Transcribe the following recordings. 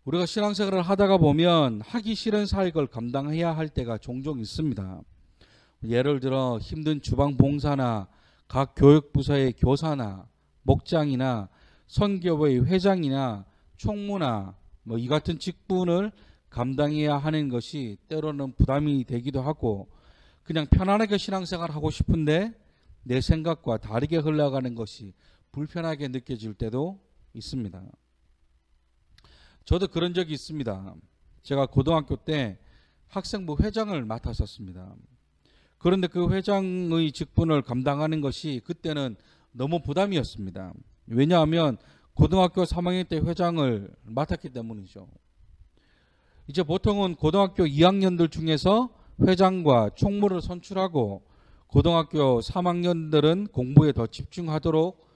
우리가 신앙생활을 하다가 보면 하기 싫은 사역을 감당해야 할 때가 종종 있습니다. 예를 들어 힘든 주방 봉사나 각 교육부서의 교사나 목장이나 선교회의 회장이나 총무나 이 같은 직분을 감당해야 하는 것이 때로는 부담이 되기도 하고, 그냥 편안하게 신앙생활을 하고 싶은데 내 생각과 다르게 흘러가는 것이 불편하게 느껴질 때도 있습니다. 저도 그런 적이 있습니다. 제가 고등학교 때 학생부 회장을 맡았었습니다. 그런데 그 회장의 직분을 감당하는 것이 그때는 너무 부담이었습니다. 왜냐하면 고등학교 3학년 때 회장을 맡았기 때문이죠. 이제 보통은 고등학교 2학년들 중에서 회장과 총무를 선출하고 고등학교 3학년들은 공부에 더 집중하도록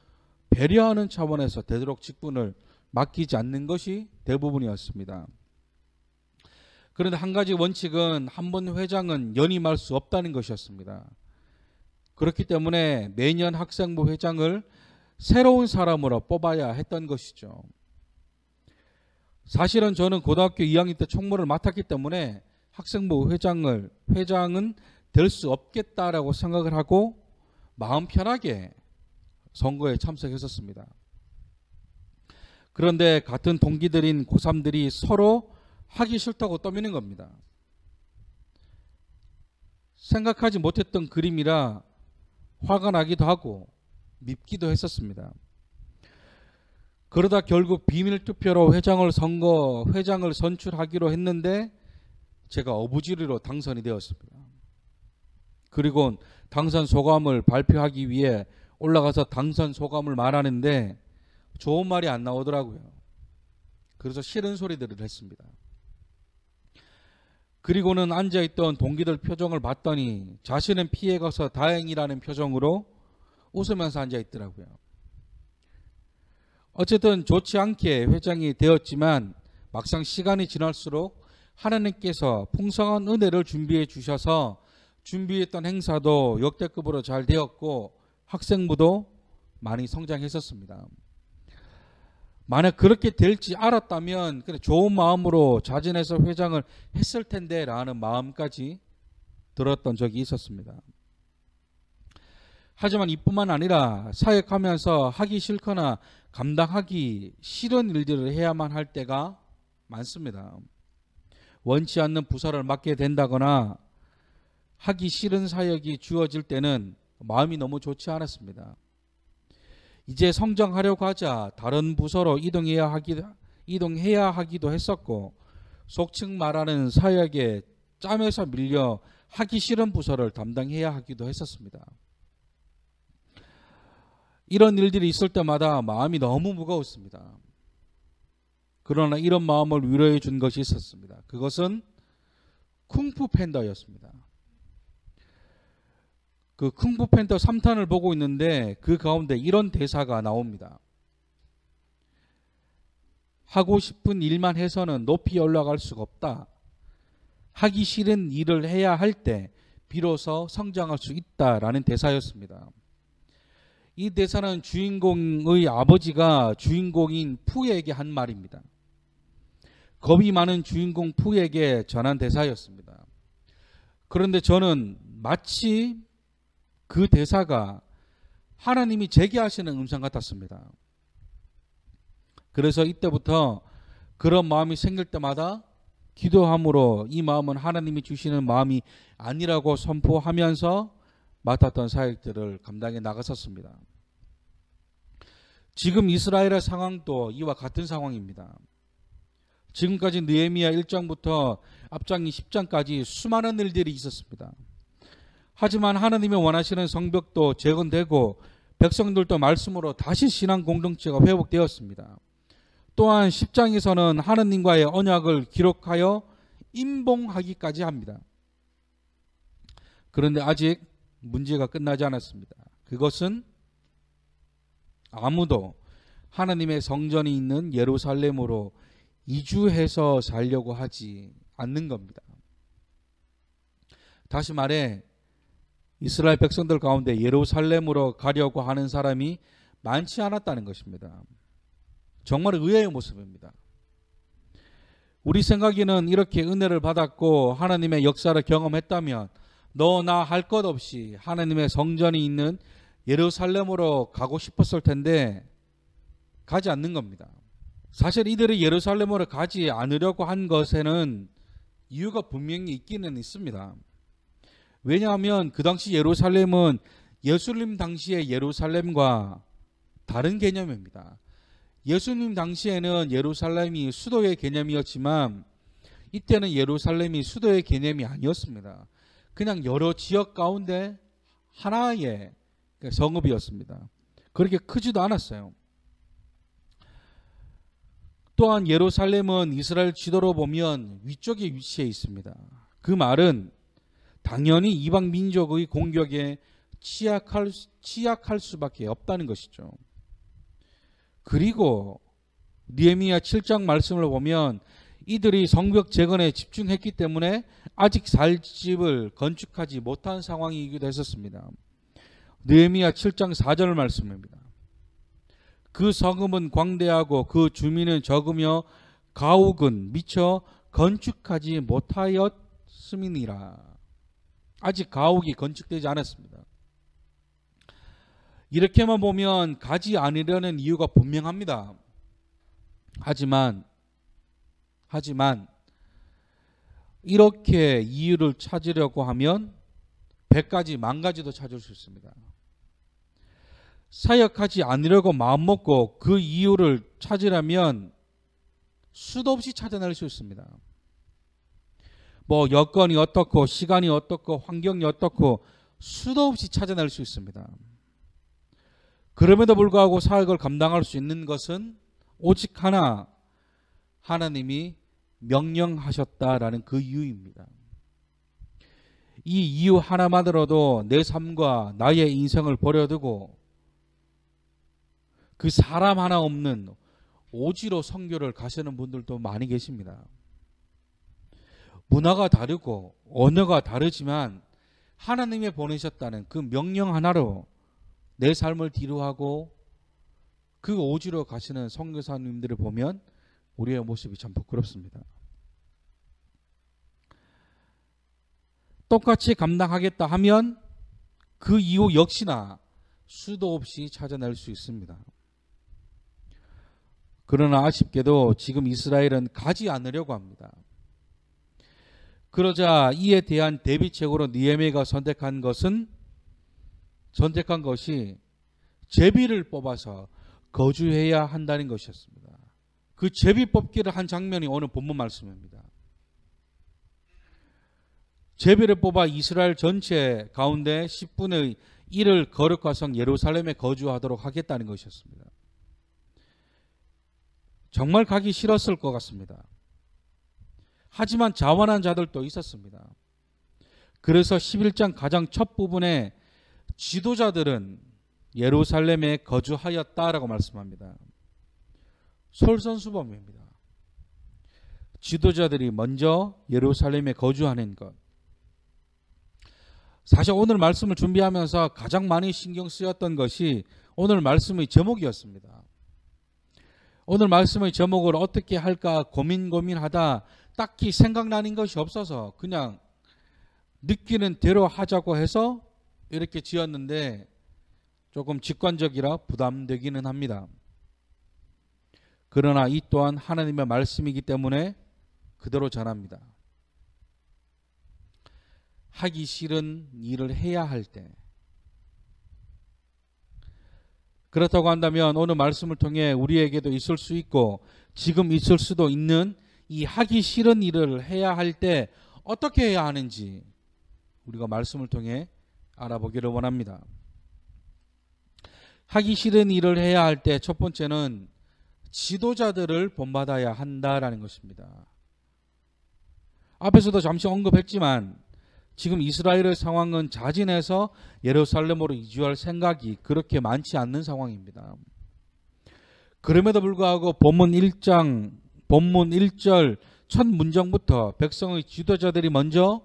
배려하는 차원에서 되도록 직분을 맡기지 않는 것이 대부분이었습니다. 그런데 한 가지 원칙은 한 번 회장은 연임할 수 없다는 것이었습니다. 그렇기 때문에 매년 학생부 회장을 새로운 사람으로 뽑아야 했던 것이죠. 사실은 저는 고등학교 2학년 때 총무를 맡았기 때문에 학생부 회장은 될 수 없겠다라고 생각을 하고 마음 편하게 선거에 참석했었습니다. 그런데 같은 동기들인 고3들이 서로 하기 싫다고 떠미는 겁니다. 생각하지 못했던 그림이라 화가 나기도 하고 밉기도 했었습니다. 그러다 결국 비밀투표로 회장을 선출하기로 했는데 제가 어부지리로 당선이 되었습니다. 그리고 당선 소감을 발표하기 위해 올라가서 당선 소감을 말하는데 좋은 말이 안 나오더라고요. 그래서 싫은 소리들을 했습니다. 그리고는 앉아있던 동기들 표정을 봤더니 자신은 피해가서 다행이라는 표정으로 웃으면서 앉아있더라고요. 어쨌든 좋지 않게 회장이 되었지만 막상 시간이 지날수록 하나님께서 풍성한 은혜를 준비해 주셔서 준비했던 행사도 역대급으로 잘 되었고 학생부도 많이 성장했었습니다. 만약 그렇게 될지 알았다면 그래 좋은 마음으로 자진해서 회장을 했을 텐데 라는 마음까지 들었던 적이 있었습니다. 하지만 이뿐만 아니라 사역하면서 하기 싫거나 감당하기 싫은 일들을 해야만 할 때가 많습니다. 원치 않는 부서를 맡게 된다거나 하기 싫은 사역이 주어질 때는 마음이 너무 좋지 않았습니다. 이제 성장하려고 하자 다른 부서로 이동해야 하기도 했었고, 속칭 말하는 사역에 짬에서 밀려 하기 싫은 부서를 담당해야 하기도 했었습니다. 이런 일들이 있을 때마다 마음이 너무 무거웠습니다. 그러나 이런 마음을 위로해 준 것이 있었습니다. 그것은 쿵푸 팬더였습니다. 그 쿵푸 팬더 3탄을 보고 있는데 그 가운데 이런 대사가 나옵니다. 하고 싶은 일만 해서는 높이 올라갈 수가 없다. 하기 싫은 일을 해야 할 때 비로소 성장할 수 있다라는 대사였습니다. 이 대사는 주인공의 아버지가 주인공인 푸에게 한 말입니다. 겁이 많은 주인공 푸에게 전한 대사였습니다. 그런데 저는 마치 그 대사가 하나님이 제게 하시는 음성 같았습니다. 그래서 이때부터 그런 마음이 생길 때마다 기도함으로 이 마음은 하나님이 주시는 마음이 아니라고 선포하면서 맡았던 사역들을 감당해 나갔었습니다. 지금 이스라엘의 상황도 이와 같은 상황입니다. 지금까지 느헤미야 1장부터 앞장 10장까지 수많은 일들이 있었습니다. 하지만 하나님이 원하시는 성벽도 재건되고 백성들도 말씀으로 다시 신앙 공동체가 회복되었습니다. 또한 10장에서는 하나님과의 언약을 기록하여 임봉하기까지 합니다. 그런데 아직 문제가 끝나지 않았습니다. 그것은 아무도 하나님의 성전이 있는 예루살렘으로 이주해서 살려고 하지 않는 겁니다. 다시 말해 이스라엘 백성들 가운데 예루살렘으로 가려고 하는 사람이 많지 않았다는 것입니다. 정말 의외의 모습입니다. 우리 생각에는 이렇게 은혜를 받았고 하나님의 역사를 경험했다면 너나 할 것 없이 하나님의 성전이 있는 예루살렘으로 가고 싶었을 텐데 가지 않는 겁니다. 사실 이들이 예루살렘으로 가지 않으려고 한 것에는 이유가 분명히 있기는 있습니다. 왜냐하면 그 당시 예루살렘은 예수님 당시의 예루살렘과 다른 개념입니다. 예수님 당시에는 예루살렘이 수도의 개념이었지만 이때는 예루살렘이 수도의 개념이 아니었습니다. 그냥 여러 지역 가운데 하나의 성읍이었습니다. 그렇게 크지도 않았어요. 또한 예루살렘은 이스라엘 지도로 보면 위쪽에 위치해 있습니다. 그 말은 당연히 이방 민족의 공격에 취약할 수밖에 없다는 것이죠. 그리고 느헤미야 7장 말씀을 보면 이들이 성벽 재건에 집중했기 때문에 아직 살 집을 건축하지 못한 상황이기도 했었습니다. 느헤미야 7장 4절 말씀입니다. 그 성읍은 광대하고 그 주민은 적으며 가옥은 미처 건축하지 못하였음이니라. 아직 가옥이 건축되지 않았습니다. 이렇게만 보면 가지 않으려는 이유가 분명합니다. 하지만 이렇게 이유를 찾으려고 하면 100가지, 10,000가지도 찾을 수 있습니다. 사역하지 않으려고 마음먹고 그 이유를 찾으려면 수도 없이 찾아낼 수 있습니다. 뭐 여건이 어떻고 시간이 어떻고 환경이 어떻고 수도 없이 찾아낼 수 있습니다. 그럼에도 불구하고 사역을 감당할 수 있는 것은 오직 하나, 하나님이 명령하셨다라는 그 이유입니다. 이 이유 하나만으로도 내 삶과 나의 인생을 버려두고 그 사람 하나 없는 오지로 선교를 가시는 분들도 많이 계십니다. 문화가 다르고 언어가 다르지만 하나님이 보내셨다는 그 명령 하나로 내 삶을 뒤로하고 그 오지로 가시는 선교사님들을 보면 우리의 모습이 참 부끄럽습니다. 똑같이 감당하겠다 하면 그 이유 역시나 수도 없이 찾아낼 수 있습니다. 그러나 아쉽게도 지금 이스라엘은 가지 않으려고 합니다. 그러자 이에 대한 대비책으로 느헤미야가 선택한 것이 제비를 뽑아서 거주해야 한다는 것이었습니다. 그 제비 뽑기를 한 장면이 오늘 본문 말씀입니다. 제비를 뽑아 이스라엘 전체 가운데 10분의 1을 거룩한 성 예루살렘에 거주하도록 하겠다는 것이었습니다. 정말 가기 싫었을 것 같습니다. 하지만 자원한 자들도 있었습니다. 그래서 11장 가장 첫 부분에 지도자들은 예루살렘에 거주하였다라고 말씀합니다. 솔선수범입니다. 지도자들이 먼저 예루살렘에 거주하는 것. 사실 오늘 말씀을 준비하면서 가장 많이 신경 쓰였던 것이 오늘 말씀의 제목이었습니다. 오늘 말씀의 제목을 어떻게 할까 고민하다 딱히 생각나는 것이 없어서 그냥 느끼는 대로 하자고 해서 이렇게 지었는데 조금 직관적이라 부담되기는 합니다. 그러나 이 또한 하나님의 말씀이기 때문에 그대로 전합니다. 하기 싫은 일을 해야 할 때, 그렇다고 한다면 오늘 말씀을 통해 우리에게도 있을 수 있고 지금 있을 수도 있는 이 하기 싫은 일을 해야 할 때 어떻게 해야 하는지 우리가 말씀을 통해 알아보기를 원합니다. 하기 싫은 일을 해야 할 때 첫 번째는 지도자들을 본받아야 한다라는 것입니다. 앞에서도 잠시 언급했지만 지금 이스라엘의 상황은 자진해서 예루살렘으로 이주할 생각이 그렇게 많지 않는 상황입니다. 그럼에도 불구하고 본문 1절 첫 문장부터 백성의 지도자들이 먼저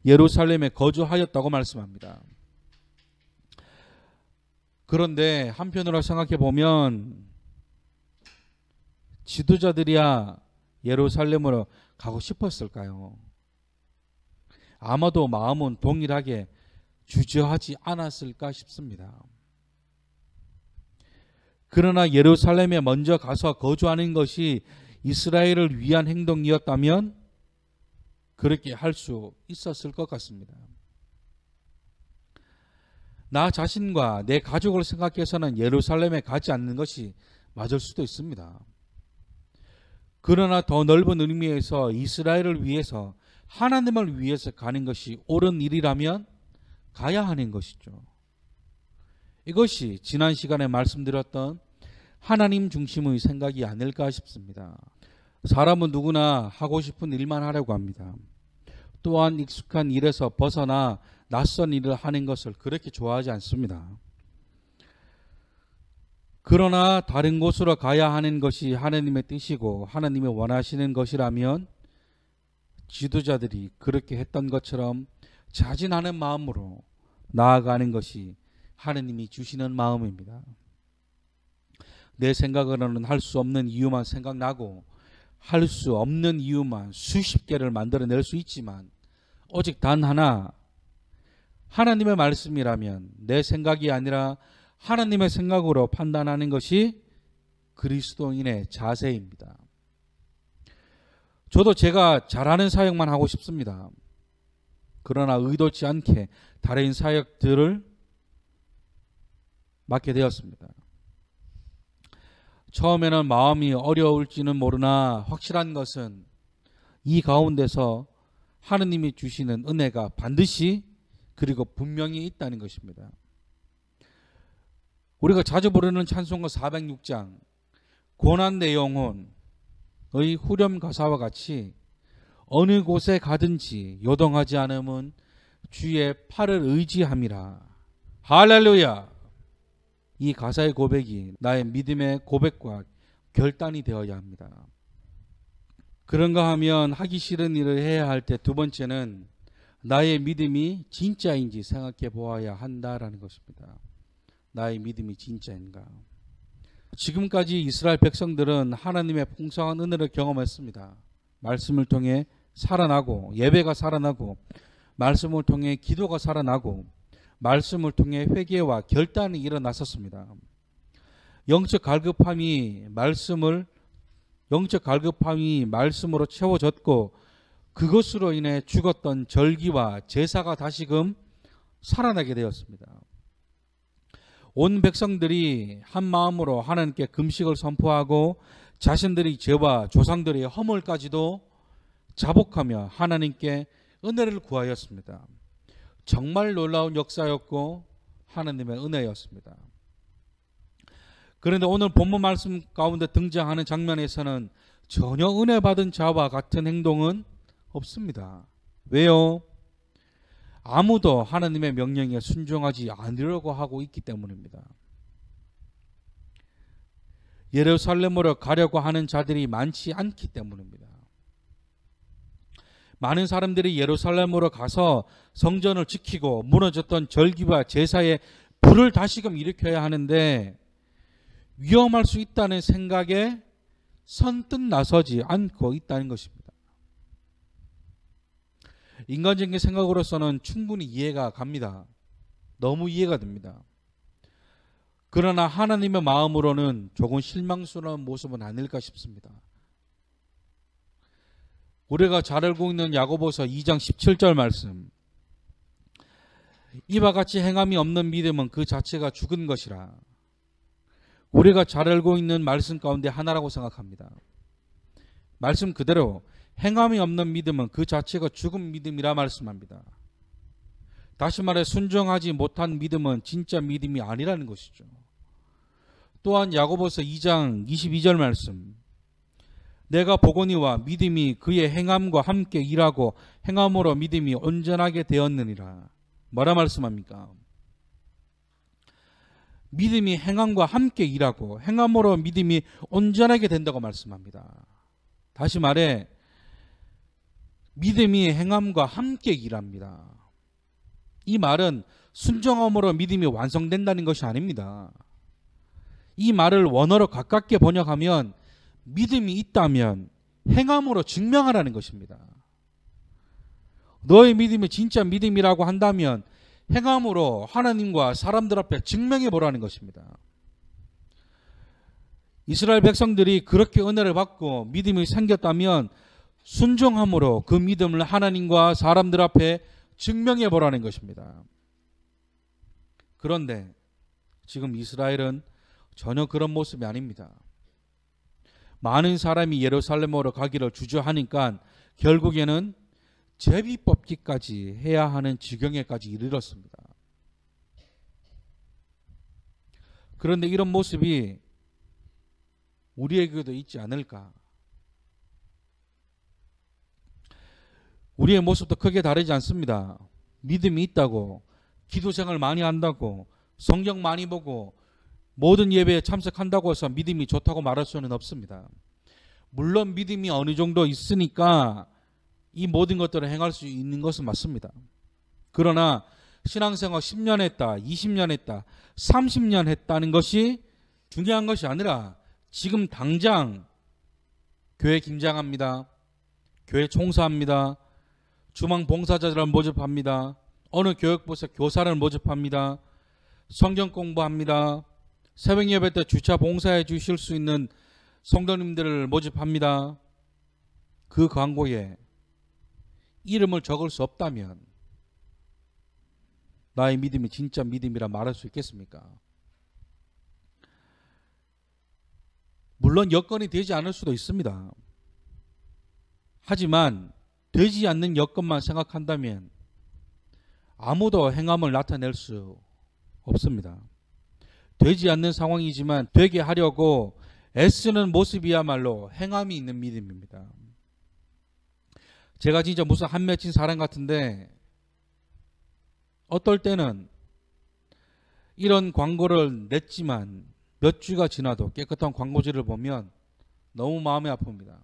예루살렘에 거주하였다고 말씀합니다. 그런데 한편으로 생각해 보면 지도자들이야 예루살렘으로 가고 싶었을까요? 아마도 마음은 동일하게 주저하지 않았을까 싶습니다. 그러나 예루살렘에 먼저 가서 거주하는 것이 이스라엘을 위한 행동이었다면 그렇게 할 수 있었을 것 같습니다. 나 자신과 내 가족을 생각해서는 예루살렘에 가지 않는 것이 맞을 수도 있습니다. 그러나 더 넓은 의미에서 이스라엘을 위해서, 하나님을 위해서 가는 것이 옳은 일이라면 가야 하는 것이죠. 이것이 지난 시간에 말씀드렸던 하나님 중심의 생각이 아닐까 싶습니다. 사람은 누구나 하고 싶은 일만 하려고 합니다. 또한 익숙한 일에서 벗어나 낯선 일을 하는 것을 그렇게 좋아하지 않습니다. 그러나 다른 곳으로 가야 하는 것이 하나님의 뜻이고 하나님이 원하시는 것이라면 지도자들이 그렇게 했던 것처럼 자진하는 마음으로 나아가는 것이 하나님이 주시는 마음입니다. 내 생각으로는 할 수 없는 이유만 생각나고 할 수 없는 이유만 수십 개를 만들어낼 수 있지만 오직 단 하나, 하나님의 말씀이라면 내 생각이 아니라 하나님의 생각으로 판단하는 것이 그리스도인의 자세입니다. 저도 제가 잘하는 사역만 하고 싶습니다. 그러나 의도치 않게 다른 사역들을 맡게 되었습니다. 처음에는 마음이 어려울지는 모르나 확실한 것은 이 가운데서 하느님이 주시는 은혜가 반드시 그리고 분명히 있다는 것입니다. 우리가 자주 부르는 찬송가 406장 고난 내 영혼의 후렴 가사와 같이 어느 곳에 가든지 요동하지 않음은 주의 팔을 의지함이라. 할렐루야. 이 가사의 고백이 나의 믿음의 고백과 결단이 되어야 합니다. 그런가 하면 하기 싫은 일을 해야 할 때 두 번째는 나의 믿음이 진짜인지 생각해 보아야 한다라는 것입니다. 나의 믿음이 진짜인가? 지금까지 이스라엘 백성들은 하나님의 풍성한 은혜를 경험했습니다. 말씀을 통해 살아나고, 예배가 살아나고, 말씀을 통해 기도가 살아나고, 말씀을 통해 회개와 결단이 일어났었습니다. 영적 갈급함이 말씀으로 채워졌고 그것으로 인해 죽었던 절기와 제사가 다시금 살아나게 되었습니다. 온 백성들이 한 마음으로 하나님께 금식을 선포하고 자신들의 죄와 조상들의 허물까지도 자복하며 하나님께 은혜를 구하였습니다. 정말 놀라운 역사였고 하나님의 은혜였습니다. 그런데 오늘 본문 말씀 가운데 등장하는 장면에서는 전혀 은혜 받은 자와 같은 행동은 없습니다. 왜요? 아무도 하나님의 명령에 순종하지 않으려고 하고 있기 때문입니다. 예루살렘으로 가려고 하는 자들이 많지 않기 때문입니다. 많은 사람들이 예루살렘으로 가서 성전을 지키고 무너졌던 절기와 제사에 불을 다시금 일으켜야 하는데 위험할 수 있다는 생각에 선뜻 나서지 않고 있다는 것입니다. 인간적인 생각으로서는 충분히 이해가 갑니다. 너무 이해가 됩니다. 그러나 하나님의 마음으로는 조금 실망스러운 모습은 아닐까 싶습니다. 우리가 잘 알고 있는 야고보서 2장 17절 말씀, 이와 같이 행함이 없는 믿음은 그 자체가 죽은 것이라. 우리가 잘 알고 있는 말씀 가운데 하나라고 생각합니다. 말씀 그대로 행함이 없는 믿음은 그 자체가 죽은 믿음이라 말씀합니다. 다시 말해 순종하지 못한 믿음은 진짜 믿음이 아니라는 것이죠. 또한 야고보서 2장 22절 말씀, 내가 보거니와 믿음이 그의 행함과 함께 일하고 행함으로 믿음이 온전하게 되었느니라. 뭐라 말씀합니까? 믿음이 행함과 함께 일하고 행함으로 믿음이 온전하게 된다고 말씀합니다. 다시 말해 믿음이 행함과 함께 일합니다. 이 말은 순종함으로 믿음이 완성된다는 것이 아닙니다. 이 말을 원어로 가깝게 번역하면 믿음이 있다면 행함으로 증명하라는 것입니다. 너의 믿음이 진짜 믿음이라고 한다면 행함으로 하나님과 사람들 앞에 증명해 보라는 것입니다. 이스라엘 백성들이 그렇게 은혜를 받고 믿음이 생겼다면 순종함으로 그 믿음을 하나님과 사람들 앞에 증명해 보라는 것입니다. 그런데 지금 이스라엘은 전혀 그런 모습이 아닙니다. 많은 사람이 예루살렘으로 가기를 주저하니까 결국에는 제비 뽑기까지 해야 하는 지경에까지 이르렀습니다. 그런데 이런 모습이 우리에게도 있지 않을까? 우리의 모습도 크게 다르지 않습니다. 믿음이 있다고, 기도 생활 많이 한다고, 성경 많이 보고 모든 예배에 참석한다고 해서 믿음이 좋다고 말할 수는 없습니다. 물론 믿음이 어느 정도 있으니까 이 모든 것들을 행할 수 있는 것은 맞습니다. 그러나 신앙생활 10년 했다, 20년 했다, 30년 했다는 것이 중요한 것이 아니라 지금 당장 교회 김장합니다. 교회 총사합니다. 주방 봉사자들을 모집합니다. 어느 교육부서 교사를 모집합니다. 성경 공부합니다. 새벽 예배 때 주차 봉사해 주실 수 있는 성도님들을 모집합니다. 그 광고에 이름을 적을 수 없다면 나의 믿음이 진짜 믿음이라 말할 수 있겠습니까? 물론 여건이 되지 않을 수도 있습니다. 하지만 되지 않는 여건만 생각한다면 아무도 행함을 나타낼 수 없습니다. 되지 않는 상황이지만 되게 하려고 애쓰는 모습이야말로 행함이 있는 믿음입니다. 제가 진짜 무슨 한 맺힌 사람 같은데 어떨 때는 이런 광고를 냈지만 몇 주가 지나도 깨끗한 광고지를 보면 너무 마음이 아픕니다.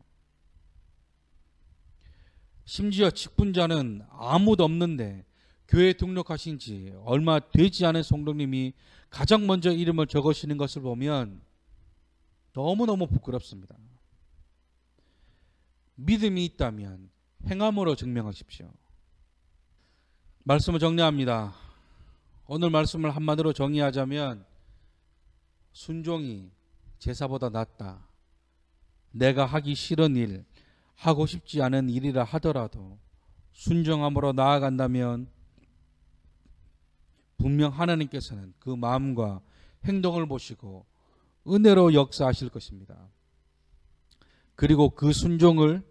심지어 직분자는 아무도 없는데 교회에 등록하신 지 얼마 되지 않은 성도님이 가장 먼저 이름을 적으시는 것을 보면 너무너무 부끄럽습니다. 믿음이 있다면 행함으로 증명하십시오. 말씀을 정리합니다. 오늘 말씀을 한마디로 정의하자면 순종이 제사보다 낫다. 내가 하기 싫은 일, 하고 싶지 않은 일이라 하더라도 순종함으로 나아간다면 분명 하나님께서는 그 마음과 행동을 보시고 은혜로 역사하실 것입니다. 그리고 그 순종을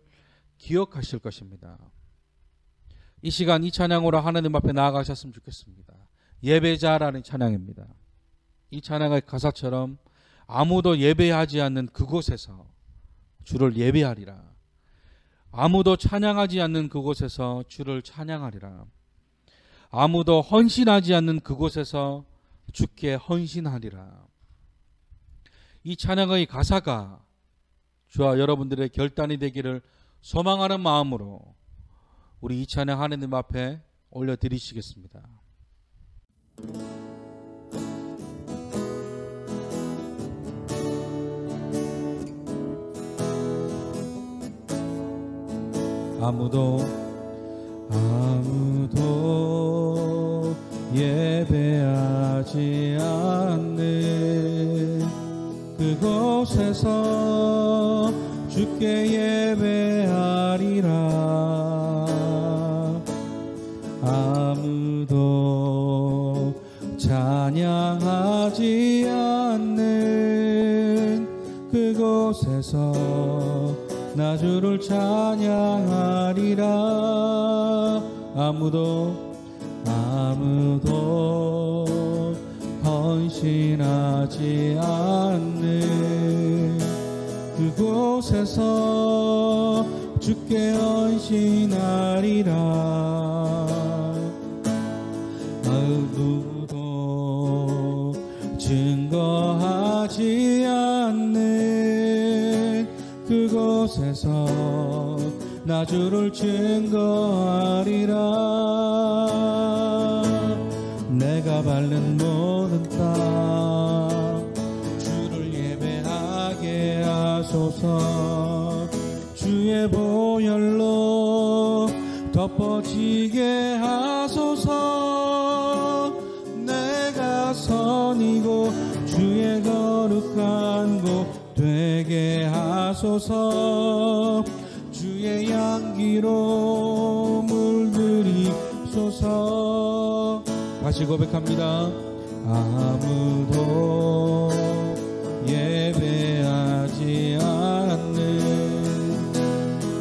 기억하실 것입니다. 이 시간 이 찬양으로 하나님 앞에 나아가셨으면 좋겠습니다. 예배자라는 찬양입니다. 이 찬양의 가사처럼 아무도 예배하지 않는 그곳에서 주를 예배하리라. 아무도 찬양하지 않는 그곳에서 주를 찬양하리라. 아무도 헌신하지 않는 그곳에서 주께 헌신하리라. 이 찬양의 가사가 저와 여러분들의 결단이 되기를 소망하는 마음으로 우리 이 찬양 하나님 앞에 올려드리시겠습니다. 아무도 예배하지 않는 그곳에서 주께 예배하리라. 아무도 찬양하지 않는 그곳에서 나 주를 찬양하리라. 아무도 헌신하지 않는 그곳에서 주께 헌신하리라. 누구도 증거하지 않는 그곳에서 나 주를 증거하리라. 내가 밟는 모든 땅 주를 예배하게 하소서. 주의 주의 보혈로 덮어지게 하소서. 내가 선이고 주의 거룩한 곳 되게 하소서. 주의 향기로 물들이소서. 다시 고백합니다. 아무도 예배하지 않는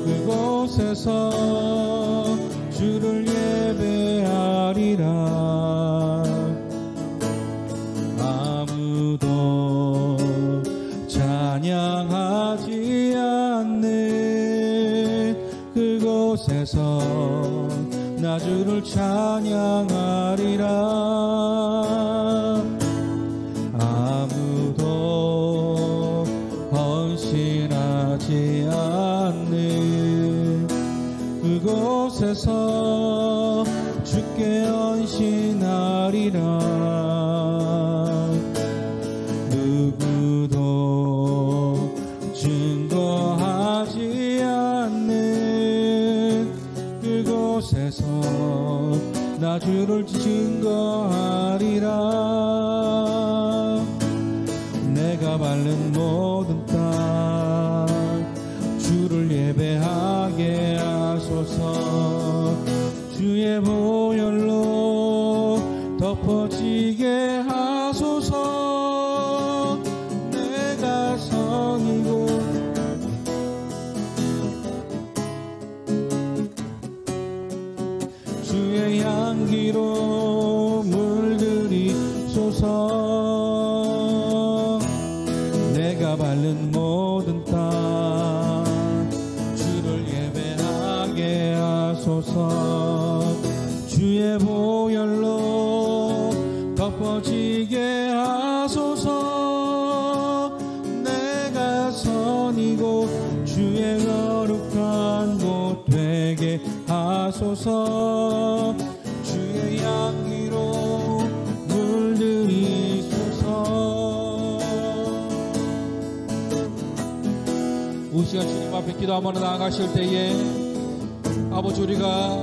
그곳에서 주를 예배하리라. 아무도 찬양하지 않는 그곳에서 나 주를 찬양하리라. 아무도 헌신하지 않는 그곳에서 주께 헌신하리라. 누구도 증거하지 않는 그곳에서 나 주를 증거하리라. 내가 밟는 모든 땅 주를 예배하게 하소서. 주의 보혈로 덮어지게 하소서. 내가 성이고 주의 향기로 물들이소서. 내가 밟는 모든 땅 주를 예배하게 하소서. 주의 보혈로 덮어지게 하소서. 내가 선이고 주의 거룩한 곳 되게 하소서. 주의 향기로 물들이소서. 우리 시간 주님 앞에 기도하며 나아가실 때에 아버지 우리가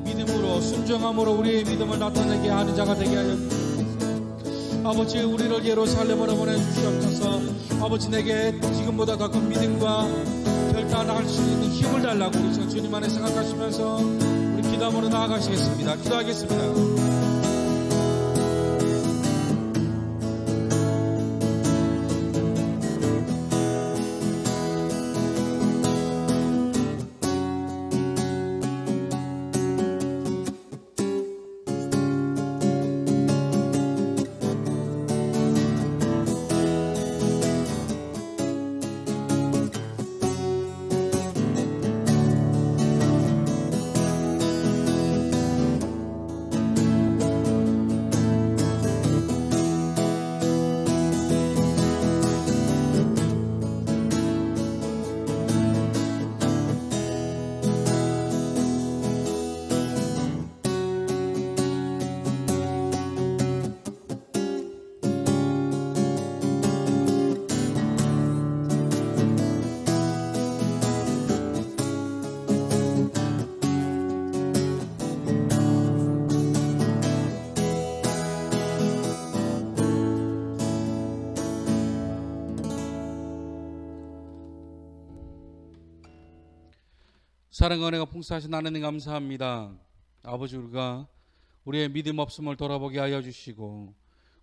믿음으로 순종함으로 우리의 믿음을 나타내게 하는 자가 되게 하여 주옵소서. 아버지 우리를 예루살렘으로 보내주시옵소서. 아버지 내게 지금보다 더 큰 믿음과 결단할 수 있는 힘을 달라고 우리 주님 안에 생각하시면서 우리 기도하러 나아가시겠습니다. 기도하겠습니다. 사랑과 은혜가 풍성하신 하나님 감사합니다. 아버지 우리가 우리의 믿음 없음을 돌아보게 하여 주시고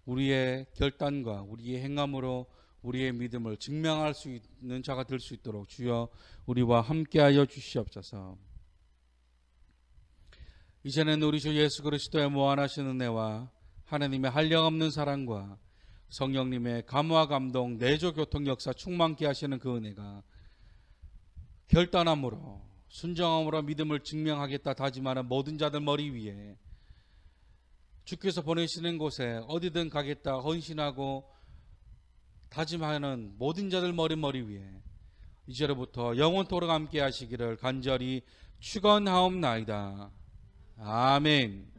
우리의 결단과 우리의 행함으로 우리의 믿음을 증명할 수 있는 자가 될 수 있도록 주여 우리와 함께 하여 주시옵소서. 이제는 우리 주 예수 그리스도의 무한하신 은혜와 하나님의 한량없는 사랑과 성령님의 감화 감동 내조 교통 역사 충만케 하시는 그 은혜가 결단함으로 순정함으로 믿음을 증명하겠다 다짐하는 모든 자들 머리 위에 주께서 보내시는 곳에 어디든 가겠다 헌신하고 다짐하는 모든 자들 머리 위에 이제로부터 영원토록 함께 하시기를 간절히 축원하옵나이다. 아멘.